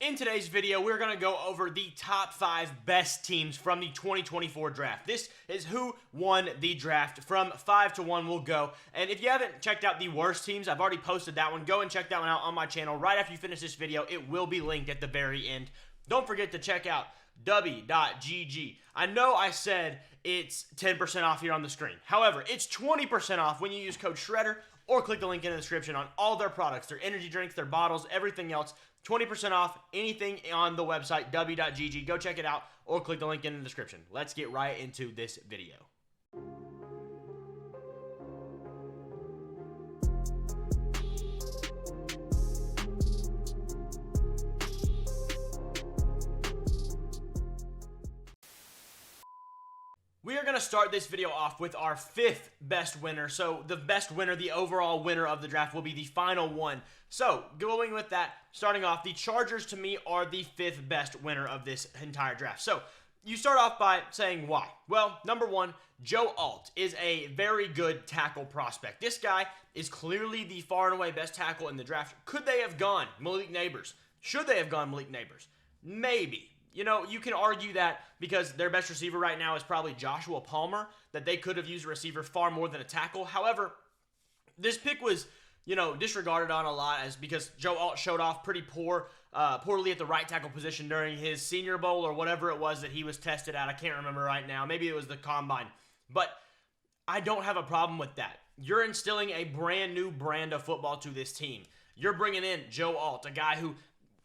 In today's video, we're going to go over the top 5 best teams from the 2024 draft. This is who won the draft. From 5 to 1 we'll go. And if you haven't checked out the worst teams, I've already posted that one. Go and check that one out on my channel right after you finish this video. It will be linked at the very end. Don't forget to check out w.gg. I know I said it's 10% off here on the screen. However, it's 20% off when you use code SHREDDER or click the link in the description on all their products, their energy drinks, their bottles, everything else. 20% off anything on the website, w.gg. Go check it out or click the link in the description. Let's get right into this video. We are going to start this video off with our 5th best winner. So the best winner, the overall winner of the draft will be the final one. So going with that, starting off, the Chargers to me are the 5th best winner of this entire draft. So you start off by saying why. Well, number one, Joe Alt is a very good tackle prospect. This guy is clearly the far and away best tackle in the draft. Could they have gone Malik Neighbors? Should they have gone Malik Neighbors? Maybe. You know, you can argue that because their best receiver right now is probably Joshua Palmer, that they could have used a receiver far more than a tackle. However, this pick was, disregarded on a lot because Joe Alt showed off pretty poorly at the right tackle position during his Senior Bowl or whatever it was that he was tested at. I can't remember right now. Maybe it was the Combine. But I don't have a problem with that. You're instilling a brand new brand of football to this team. You're bringing in Joe Alt, a guy who,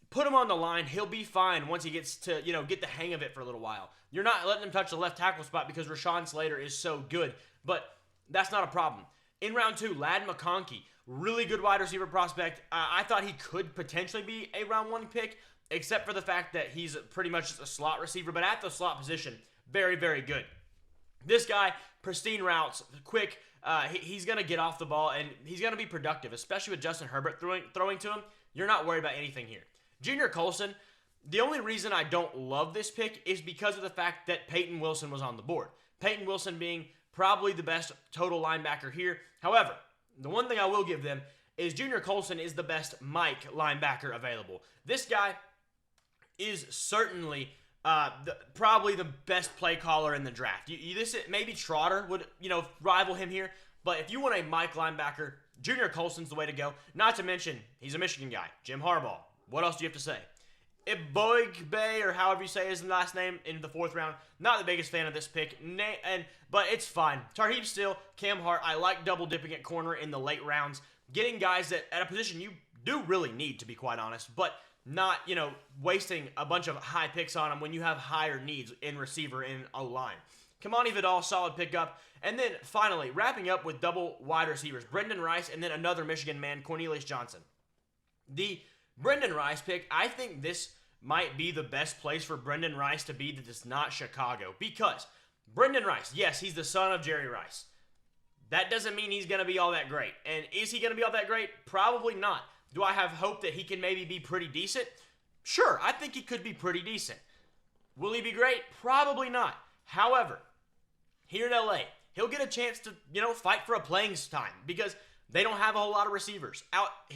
put him on the line, he'll be fine once he gets to, get the hang of it for a little while. You're not letting him touch the left tackle spot because Rashawn Slater is so good, but that's not a problem. In round 2, Ladd McConkey, really good wide receiver prospect. I thought he could potentially be a round 1 pick, except for the fact that he's pretty much just a slot receiver, but at the slot position, very, very good. This guy, pristine routes, quick, he's going to get off the ball, and he's going to be productive, especially with Justin Herbert throwing to him. You're not worried about anything here. Junior Colson, the only reason I don't love this pick is because of the fact that Peyton Wilson was on the board. Peyton Wilson being probably the best total linebacker here. However, the one thing I will give them is Junior Colson is the best Mike linebacker available. This guy is certainly probably the best play caller in the draft. Maybe Trotter would rival him here, but if you want a Mike linebacker, Junior Colson's the way to go. Not to mention, he's a Michigan guy, Jim Harbaugh. What else do you have to say? Iboigbe, or however you say his last name, in the 4th round. Not the biggest fan of this pick, but it's fine. Tarheeb Still, Cam Hart, I like double dipping at corner in the late rounds. Getting guys that at a position you do really need, to be quite honest, but not, wasting a bunch of high picks on them when you have higher needs in receiver and O-line. Kamani Vidal, solid pickup. And then finally, wrapping up with double wide receivers, Brendan Rice, and then another Michigan man, Cornelius Johnson. The Brendan Rice pick, I think this might be the best place for Brendan Rice to be that is not Chicago. Because Brendan Rice, yes, he's the son of Jerry Rice. That doesn't mean he's going to be all that great. And is he going to be all that great? Probably not. Do I have hope that he can maybe be pretty decent? Sure, I think he could be pretty decent. Will he be great? Probably not. However, here in LA, he'll get a chance to, fight for a playing time because they don't have a whole lot of receivers.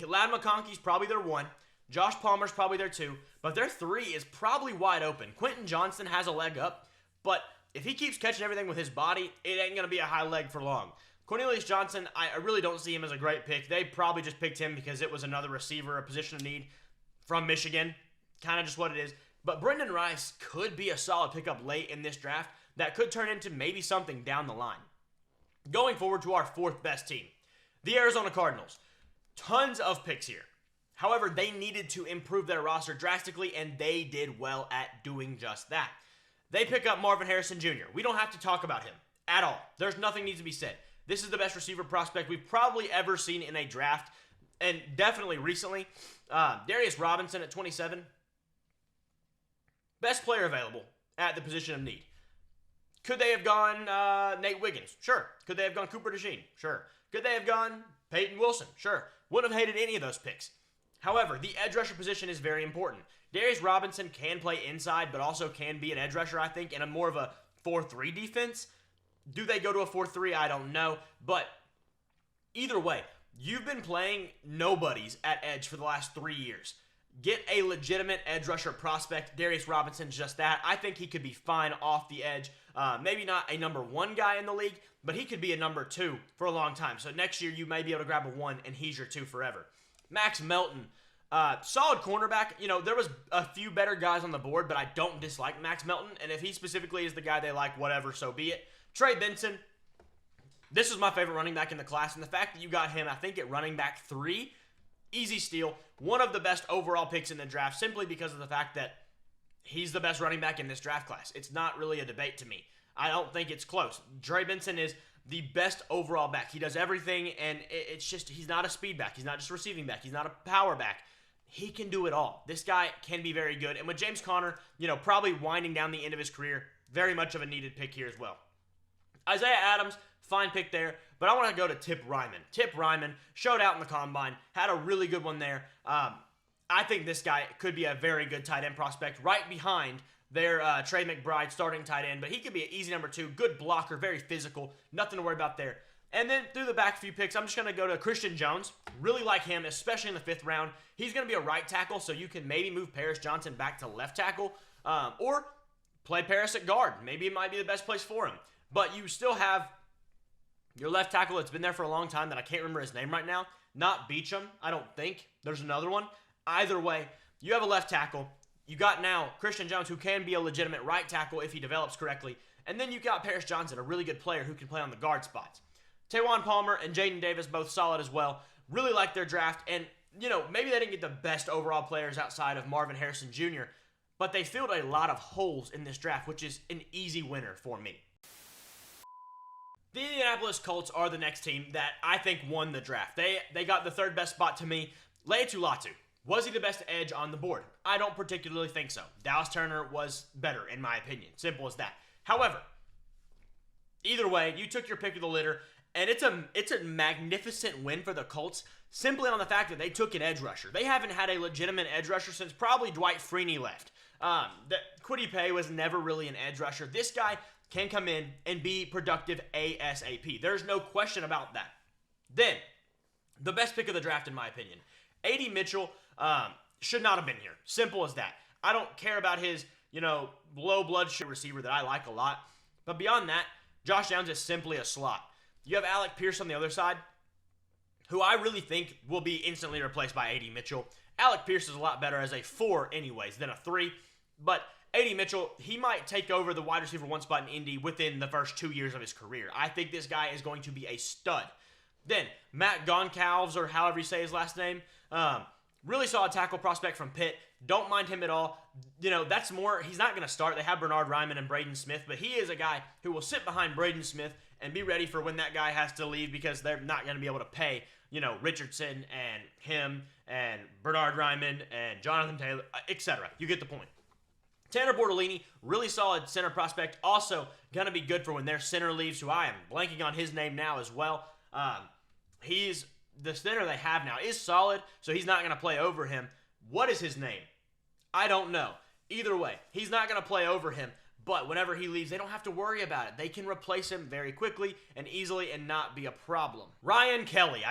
Ladd McConkey's probably their 1. Josh Palmer's probably their 2. But their 3 is probably wide open. Quentin Johnston has a leg up. But if he keeps catching everything with his body, it ain't going to be a high leg for long. Cornelius Johnson, I really don't see him as a great pick. They probably just picked him because it was another receiver, a position of need from Michigan. Kind of just what it is. But Brendan Rice could be a solid pickup late in this draft that could turn into maybe something down the line. Going forward to our 4th best team, the Arizona Cardinals. Tons of picks here. However, they needed to improve their roster drastically, and they did well at doing just that. They pick up Marvin Harrison Jr. We don't have to talk about him at all. There's nothing needs to be said. This is the best receiver prospect we've probably ever seen in a draft, and definitely recently. Darius Robinson at 27. Best player available at the position of need. Could they have gone Nate Wiggins? Sure. Could they have gone Cooper DeJean? Sure. Could they have gone Peyton Wilson? Sure. Wouldn't have hated any of those picks. However, the edge rusher position is very important. Darius Robinson can play inside, but also can be an edge rusher, I think, in a more of a 4-3 defense. Do they go to a 4-3? I don't know. But either way, you've been playing nobodies at edge for the last 3 years. get a legitimate edge rusher prospect. Darius Robinson's just that. I think he could be fine off the edge. Maybe not a number 1 guy in the league, but he could be a number 2 for a long time. So next year you may be able to grab a 1 and he's your 2 forever. Max Melton, solid cornerback. You know, there was a few better guys on the board, but I don't dislike Max Melton. And if he specifically is the guy they like, whatever, so be it. Trey Benson, this is my favorite running back in the class. And the fact that you got him, I think, at running back 3, easy steal. One of the best overall picks in the draft simply because of the fact that he's the best running back in this draft class. It's not really a debate to me. I don't think it's close. Trey Benson is the best overall back. He does everything, and it's just, he's not a speed back. He's not just a receiving back. He's not a power back. He can do it all. This guy can be very good. And with James Conner, you know, probably winding down the end of his career, very much of a needed pick here as well. Isaiah Adams, fine pick there, but I want to go to Tip Ryman. Tip Ryman showed out in the combine, had a really good one there. I think this guy could be a very good tight end prospect right behind their Trey McBride starting tight end, but he could be an easy number 2, good blocker, very physical, nothing to worry about there. And then through the back few picks, I'm just going to go to Christian Jones. Really like him, especially in the 5th round. He's going to be a right tackle, so you can maybe move Paris Johnson back to left tackle, or play Paris at guard. Maybe it might be the best place for him. But you still have your left tackle that's been there for a long time that I can't remember his name right now. Not Beachum, I don't think. There's another one. Either way, you have a left tackle. You got now Christian Jones, who can be a legitimate right tackle if he develops correctly. And then you got Paris Johnson, a really good player who can play on the guard spots. Tawan Palmer and Jaden Davis, both solid as well. Really like their draft. And, you know, maybe they didn't get the best overall players outside of Marvin Harrison Jr., but they filled a lot of holes in this draft, which is an easy winner for me. The Indianapolis Colts are the next team that I think won the draft. They got the 3rd best spot to me. Laiatu Latu. Was he the best edge on the board? I don't particularly think so. Dallas Turner was better, in my opinion. Simple as that. However, either way, you took your pick of the litter, and it's a magnificent win for the Colts simply on the fact that they took an edge rusher. They haven't had a legitimate edge rusher since probably Dwight Freeney left. Kwity Paye was never really an edge rusher. This guy can come in and be productive ASAP. There's no question about that. Then, the best pick of the draft, in my opinion, A.D. Mitchell should not have been here. Simple as that. I don't care about his, low blood sugar receiver that I like a lot. But beyond that, Josh Downs is simply a slot. You have Alec Pierce on the other side, who I really think will be instantly replaced by A.D. Mitchell. Alec Pierce is a lot better as a 4 anyways than a 3. But A.D. Mitchell, he might take over the wide receiver 1 spot in Indy within the first 2 years of his career. I think this guy is going to be a stud. Then, Matt Goncalves, or however you say his last name, really solid tackle prospect from Pitt. Don't mind him at all. That's more, he's not going to start. They have Bernard Ryman and Braden Smith, but he is a guy who will sit behind Braden Smith and be ready for when that guy has to leave because they're not going to be able to pay, Richardson and him and Bernard Ryman and Jonathan Taylor, etc. You get the point. Tanner Bortolini, really solid center prospect. Also going to be good for when their center leaves, who I am blanking on his name now as well. He's the center they have now is solid, so he's not going to play over him. What is his name? I don't know. Either way, he's not going to play over him, but whenever he leaves, they don't have to worry about it. They can replace him very quickly and easily and not be a problem. Ryan Kelly,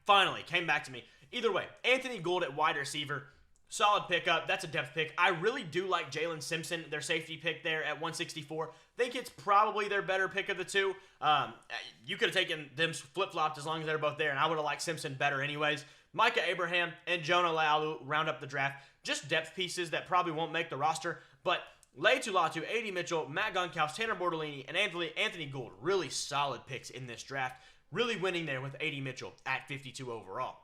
finally came back to me. Either way, Anthony Gould at wide receiver, solid pickup. That's a depth pick. I really do like Jalen Simpson, their safety pick there at 164. Think it's probably their better pick of the two. You could have taken them flip-flopped as long as they're both there, and I would have liked Simpson better anyways. Micah Abraham and Jonah Laulu round up the draft. Just depth pieces that probably won't make the roster, but Laiatu Latu, A.D. Mitchell, Matt Goncalves, Tanner Bortolini, and Anthony Gould, really solid picks in this draft. Really winning there with A.D. Mitchell at 52 overall.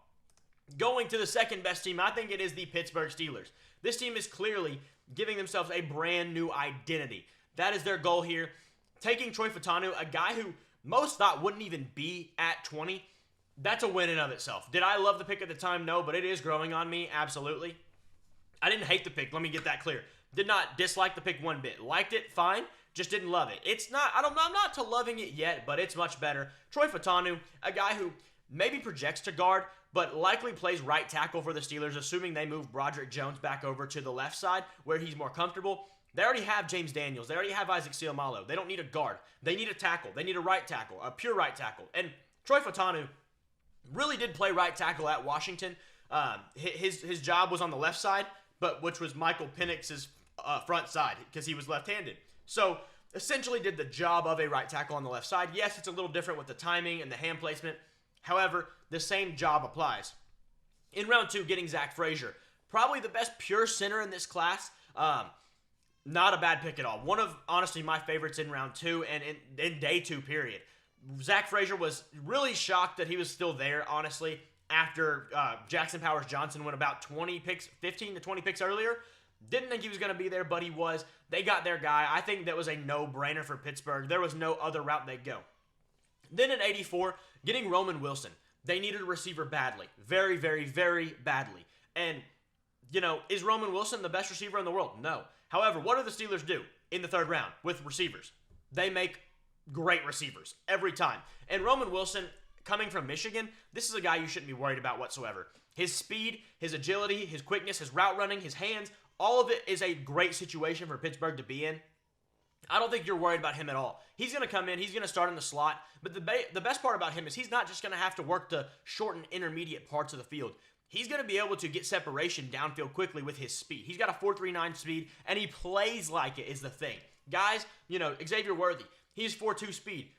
Going to the second best team, I think it is the Pittsburgh Steelers. This team is clearly giving themselves a brand new identity. That is their goal here. Taking Troy Fautanu, a guy who most thought wouldn't even be at 20, that's a win in of itself. Did I love the pick at the time? No, but it is growing on me, absolutely. I didn't hate the pick, let me get that clear. Did not dislike the pick one bit. Liked it, fine, just didn't love it. I'm not to loving it yet, but it's much better. Troy Fautanu, a guy who maybe projects to guard, but likely plays right tackle for the Steelers, assuming they move Broderick Jones back over to the left side where he's more comfortable. They already have James Daniels. They already have Isaac Seumalo. They don't need a guard. They need a tackle. They need a right tackle, a pure right tackle. And Troy Fautanu really did play right tackle at Washington. His job was on the left side, but which was Michael Penix's front side because he was left-handed. So essentially did the job of a right tackle on the left side. Yes, it's a little different with the timing and the hand placement. However, the same job applies. In round 2, getting Zach Frazier. Probably the best pure center in this class. Not a bad pick at all. One of, honestly, my favorites in round 2 and in day 2, period. Zach Frazier was really shocked that he was still there, honestly, after Jackson Powers-Johnson went about 20 picks, 15 to 20 picks earlier. Didn't think he was going to be there, but he was. They got their guy. I think that was a no-brainer for Pittsburgh. There was no other route they'd go. Then at 84, getting Roman Wilson. They needed a receiver badly. Very, very, very badly. And, is Roman Wilson the best receiver in the world? No. However, what do the Steelers do in the 3rd round with receivers? They make great receivers every time. And Roman Wilson, coming from Michigan, this is a guy you shouldn't be worried about whatsoever. His speed, his agility, his quickness, his route running, his hands, all of it is a great situation for Pittsburgh to be in. I don't think you're worried about him at all. He's going to come in. He's going to start in the slot. But the best part about him is he's not just going to have to work the short and intermediate parts of the field. He's going to be able to get separation downfield quickly with his speed. He's got a 4.39 speed, and he plays like it is the thing. Guys, Xavier Worthy, he's 4.2 speed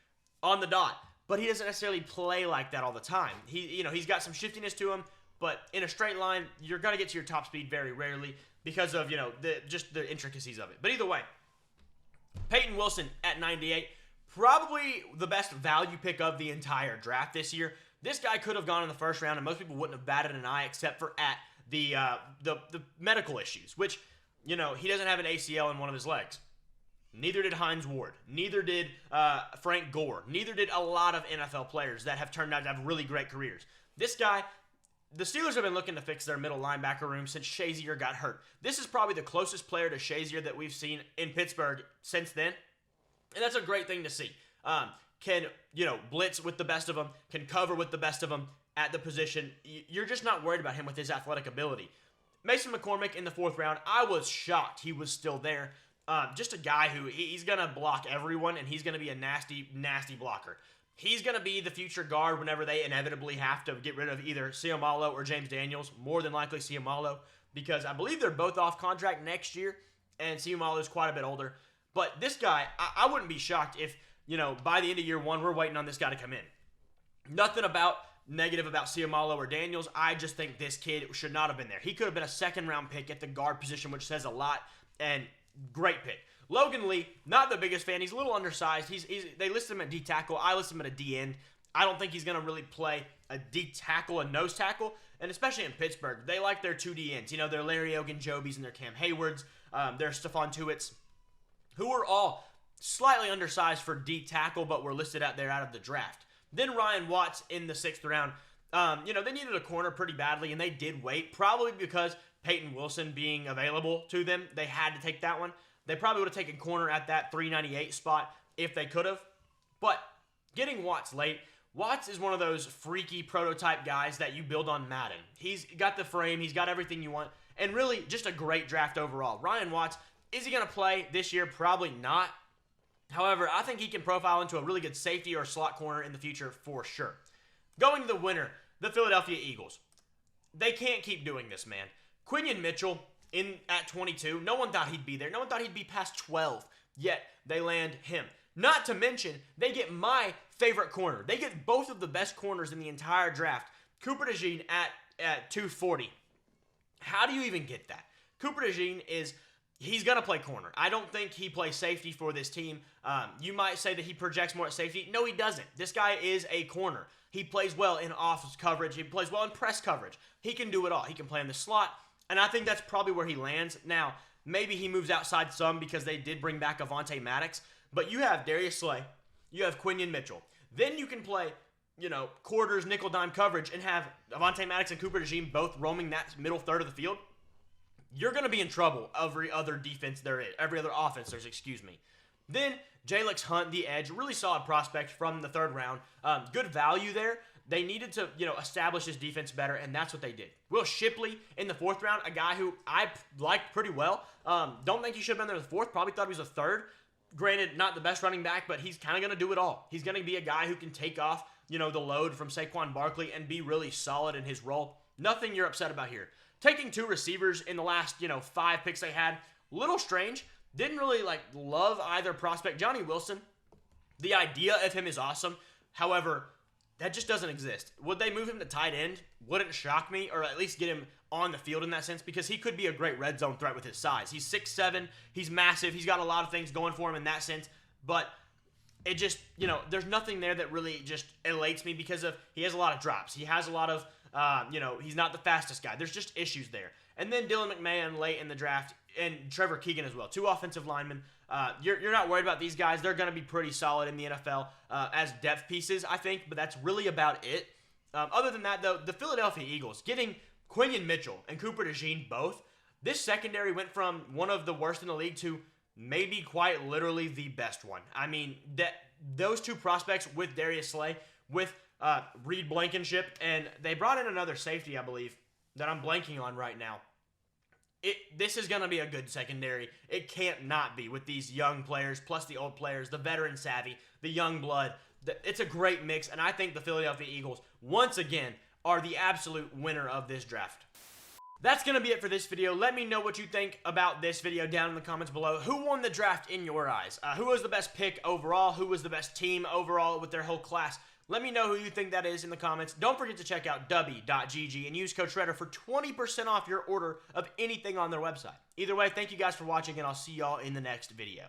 on the dot, but he doesn't necessarily play like that all the time. He's got some shiftiness to him, but in a straight line, you're going to get to your top speed very rarely because of, the intricacies of it. But either way, Peyton Wilson at 98, probably the best value pick of the entire draft this year. This guy could have gone in the 1st round, and most people wouldn't have batted an eye except for at the medical issues, which, he doesn't have an ACL in one of his legs. Neither did Hines Ward. Neither did Frank Gore. Neither did a lot of NFL players that have turned out to have really great careers. This guy, the Steelers have been looking to fix their middle linebacker room since Shazier got hurt. This is probably the closest player to Shazier that we've seen in Pittsburgh since then, and that's a great thing to see. Can, blitz with the best of them, can cover with the best of them at the position. You're just not worried about him with his athletic ability. Mason McCormick in the 4th round, I was shocked he was still there. Just a guy who, he's going to block everyone, and he's going to be a nasty, nasty blocker. He's going to be the future guard whenever they inevitably have to get rid of either Siamalo or James Daniels, more than likely Siamalo, because I believe they're both off contract next year, and Siamalo is quite a bit older. But this guy, I wouldn't be shocked if, by the end of year 1, we're waiting on this guy to come in. Nothing negative about Siamalo or Daniels. I just think this kid should not have been there. He could have been a 2nd-round pick at the guard position, which says a lot, and great pick. Logan Lee, not the biggest fan. He's a little undersized. They listed him at D tackle. I listed him at a D end. I don't think he's going to really play a D tackle, a nose tackle, and especially in Pittsburgh, they like their 2 D ends. Their Larry Ogunjobis and their Cam Haywards, their Stephon Tuitt's, who are all slightly undersized for D tackle, but were listed out there out of the draft. Then Ryan Watts in the 6th round. They needed a corner pretty badly, and they did wait, probably because Peyton Wilson being available to them, they had to take that one. They probably would have taken corner at that 398 spot if they could have. But getting Watts late, Watts is one of those freaky prototype guys that you build on Madden. He's got the frame, he's got everything you want, and really just a great draft overall. Ryan Watts, is he going to play this year? Probably not. However, I think he can profile into a really good safety or slot corner in the future for sure. Going to the winner, the Philadelphia Eagles. They can't keep doing this, man. Quinion Mitchell at 22. No one thought he'd be there. No one thought he'd be past 12. Yet, they land him. Not to mention, they get my favorite corner. They get both of the best corners in the entire draft. Cooper DeJean at 240. How do you even get that? Cooper DeJean he's going to play corner. I don't think he plays safety for this team. You might say that he projects more at safety. No, he doesn't. This guy is a corner. He plays well in off coverage. He plays well in press coverage. He can do it all. He can play in the slot. And I think that's probably where he lands. Now, maybe he moves outside some because they did bring back Avonte Maddox. But you have Darius Slay. You have Quinion Mitchell. Then you can play, quarters, nickel, dime coverage and have Avonte Maddox and Cooper DeJean both roaming that middle third of the field. You're going to be in trouble every other offense there's, excuse me. Then Jalix Hunt, the edge, really solid prospect from the 3rd round. Good value there. They needed to, establish his defense better, and that's what they did. Will Shipley in the 4th round, a guy who I liked pretty well. Don't think he should have been there in the 4th. Probably thought he was a 3rd. Granted, not the best running back, but he's kind of going to do it all. He's going to be a guy who can take off, the load from Saquon Barkley and be really solid in his role. Nothing you're upset about here. Taking 2 receivers in the last, 5 picks they had, little strange. Didn't really, love either prospect. Johnny Wilson, the idea of him is awesome. However, that just doesn't exist. Would they move him to tight end? Wouldn't shock me, or at least get him on the field in that sense, because he could be a great red zone threat with his size. He's 6'7", he's massive, he's got a lot of things going for him in that sense, but it just, there's nothing there that really just elates me because he has a lot of drops. He has a lot of, he's not the fastest guy. There's just issues there. And then Dylan McMahon late in the draft, and Trevor Keegan as well. 2 offensive linemen. You're not worried about these guys. They're going to be pretty solid in the NFL as depth pieces, I think, but that's really about it. Other than that, though, the Philadelphia Eagles, getting Quinion Mitchell and Cooper DeJean both, this secondary went from one of the worst in the league to maybe quite literally the best one. I mean, those 2 prospects with Darius Slay, with Reed Blankenship, and they brought in another safety, I believe, that I'm blanking on right now. This is going to be a good secondary. It can't not be with these young players, plus the old players, the veteran savvy, the young blood. It's a great mix, and I think the Philadelphia Eagles, once again, are the absolute winner of this draft. That's going to be it for this video. Let me know what you think about this video down in the comments below. Who won the draft in your eyes? Who was the best pick overall? Who was the best team overall with their whole class? Let me know who you think that is in the comments. Don't forget to check out Dubby.gg and use code Shredder for 20% off your order of anything on their website. Either way, thank you guys for watching, and I'll see y'all in the next video.